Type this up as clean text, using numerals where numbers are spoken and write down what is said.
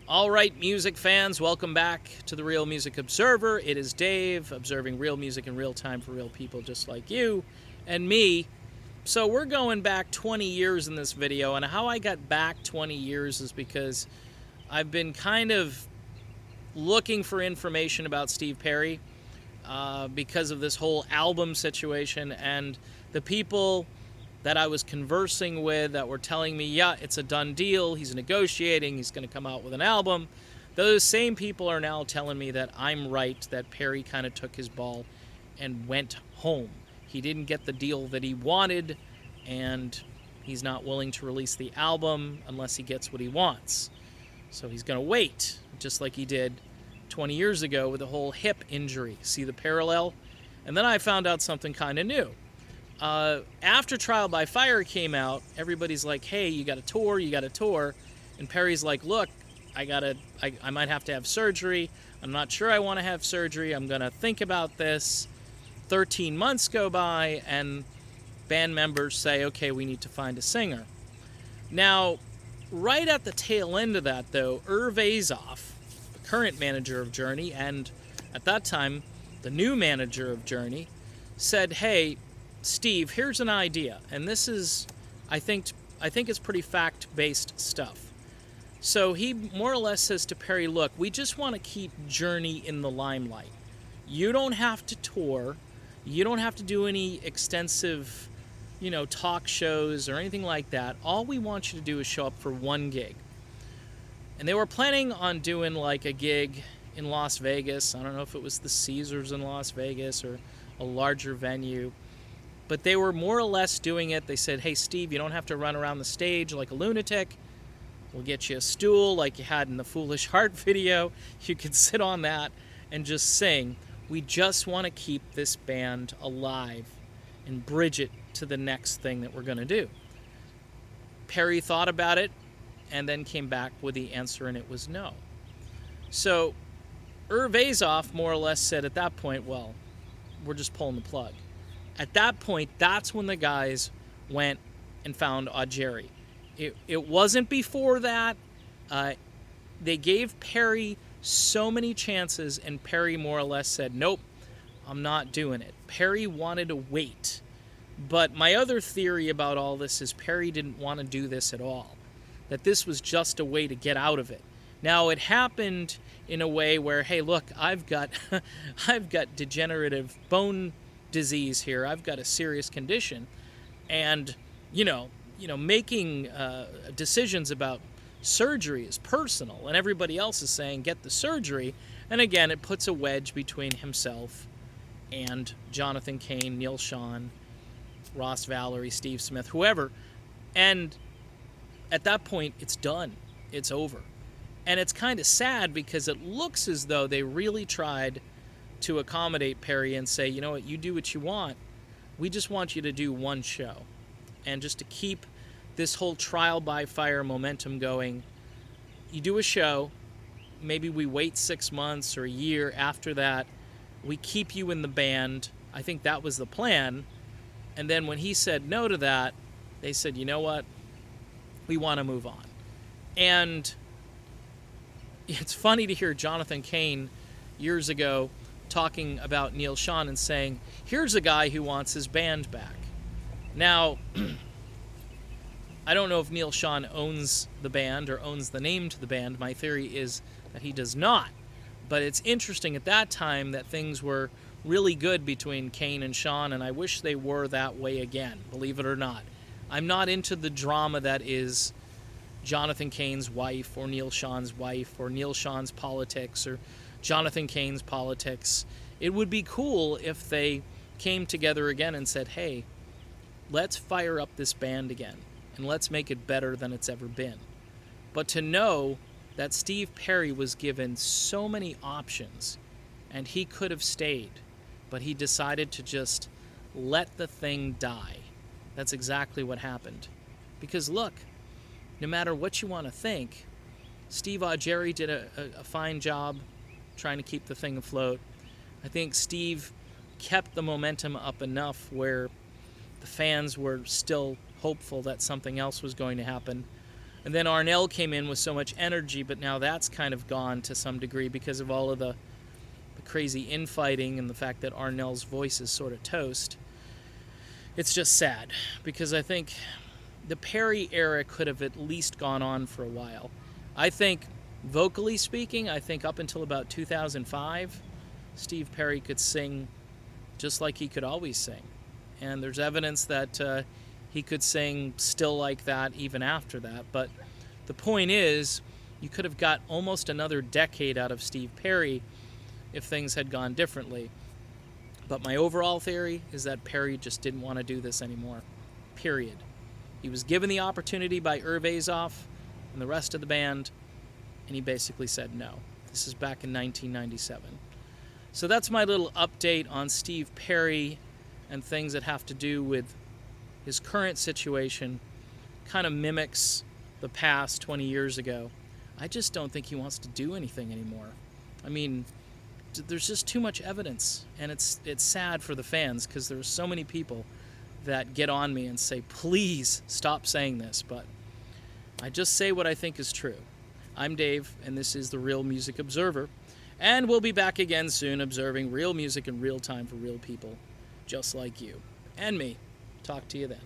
All right, music fans, welcome back to the Real Music Observer. It is Dave, observing real music in real time for real people just like you and me. So we're going back 20 years in this video, and how I got back 20 years is because I've been kind of looking for information about Steve Perry because of this whole album situation, and the people that I was conversing with that were telling me, yeah, it's a done deal, he's negotiating, he's going to come out with an album. Those same people are now telling me that I'm right, that Perry kind of took his ball and went home. He didn't get the deal that he wanted, and he's not willing to release the album unless he gets what he wants. So he's going to wait, just like he did 20 years ago with the whole hip injury. See the parallel? And then I found out something kind of new. After Trial by Fire came out, everybody's like, hey, you got a tour. And Perry's like, look, I might have to have surgery. I'm not sure I want to have surgery. I'm going to think about this. 13 months go by, and band members say, okay, we need to find a singer. Now, right at the tail end of that, though, Irv Azoff, the current manager of Journey, and at that time, the new manager of Journey, said, hey, Steve, here's an idea, and this is, I think it's pretty fact-based stuff. So he more or less says to Perry, look, we just want to keep Journey in the limelight. You don't have to tour. You don't have to do any extensive, talk shows or anything like that. All we want you to do is show up for one gig. And they were planning on doing like a gig in Las Vegas. I don't know if it was the Caesars in Las Vegas or a larger venue. But they were more or less doing it. They said, hey, Steve, you don't have to run around the stage like a lunatic. We'll get you a stool like you had in the Foolish Heart video. You could sit on that and just sing. We just want to keep this band alive and bridge it to the next thing that we're going to do. Perry thought about it and then came back with the answer, and it was no. So Irv Azoff more or less said at that point, well, we're just pulling the plug. At that point, that's when the guys went and found Jerry. It wasn't before that. They gave Perry so many chances, and Perry more or less said, nope, I'm not doing it. Perry wanted to wait. But my other theory about all this is Perry didn't want to do this at all, that this was just a way to get out of it. Now, it happened in a way where, hey, look, I've got degenerative bone disease here. I've got a serious condition, and making decisions about surgery is personal, and everybody else is saying get the surgery. And again, it puts a wedge between himself and Jonathan Cain, Neil Schon, Ross Valerie, Steve Smith, whoever. And at that point, it's done. It's over. And it's kind of sad because it looks as though they really tried to accommodate Perry and say, you know what, you do what you want. We just want you to do one show. And just to keep this whole trial by fire momentum going, you do a show, maybe we wait 6 months or a year after that, we keep you in the band. I think that was the plan. And then when he said no to that, they said, you know what, we want to move on. And it's funny to hear Jonathan Cain years ago talking about Neil Schon and saying, here's a guy who wants his band back. Now, I don't know if Neil Schon owns the band or owns the name to the band. My theory is that he does not. But it's interesting at that time that things were really good between Cain and Schon, and I wish they were that way again, believe it or not. I'm not into the drama that is Jonathan Cain's wife or Neil Schon's wife or Neil Schon's politics or Jonathan Cain's politics. It would be cool if they came together again and said, hey, let's fire up this band again and let's make it better than it's ever been. But to know that Steve Perry was given so many options and he could have stayed, but he decided to just let the thing die. That's exactly what happened. Because look, no matter what you want to think, Steve Augeri did a fine job trying to keep the thing afloat. I think Steve kept the momentum up enough where the fans were still hopeful that something else was going to happen. And then Arnell came in with so much energy, but now that's kind of gone to some degree because of all of the crazy infighting and the fact that Arnell's voice is sort of toast. It's just sad because I think the Perry era could have at least gone on for a while. I think, vocally speaking, I think up until about 2005, Steve Perry could sing just like he could always sing. And there's evidence that he could sing still like that even after that. But the point is, you could have got almost another decade out of Steve Perry if things had gone differently. But my overall theory is that Perry just didn't want to do this anymore. Period. He was given the opportunity by Irv Azoff and the rest of the band, and he basically said no. This is back in 1997. So that's my little update on Steve Perry and things that have to do with his current situation. Kind of mimics the past 20 years ago. I just don't think he wants to do anything anymore. I mean, there's just too much evidence, and it's sad for the fans because there's so many people that get on me and say, please stop saying this, but I just say what I think is true. I'm Dave, and this is the Real Music Observer, and we'll be back again soon observing real music in real time for real people just like you and me. Talk to you then.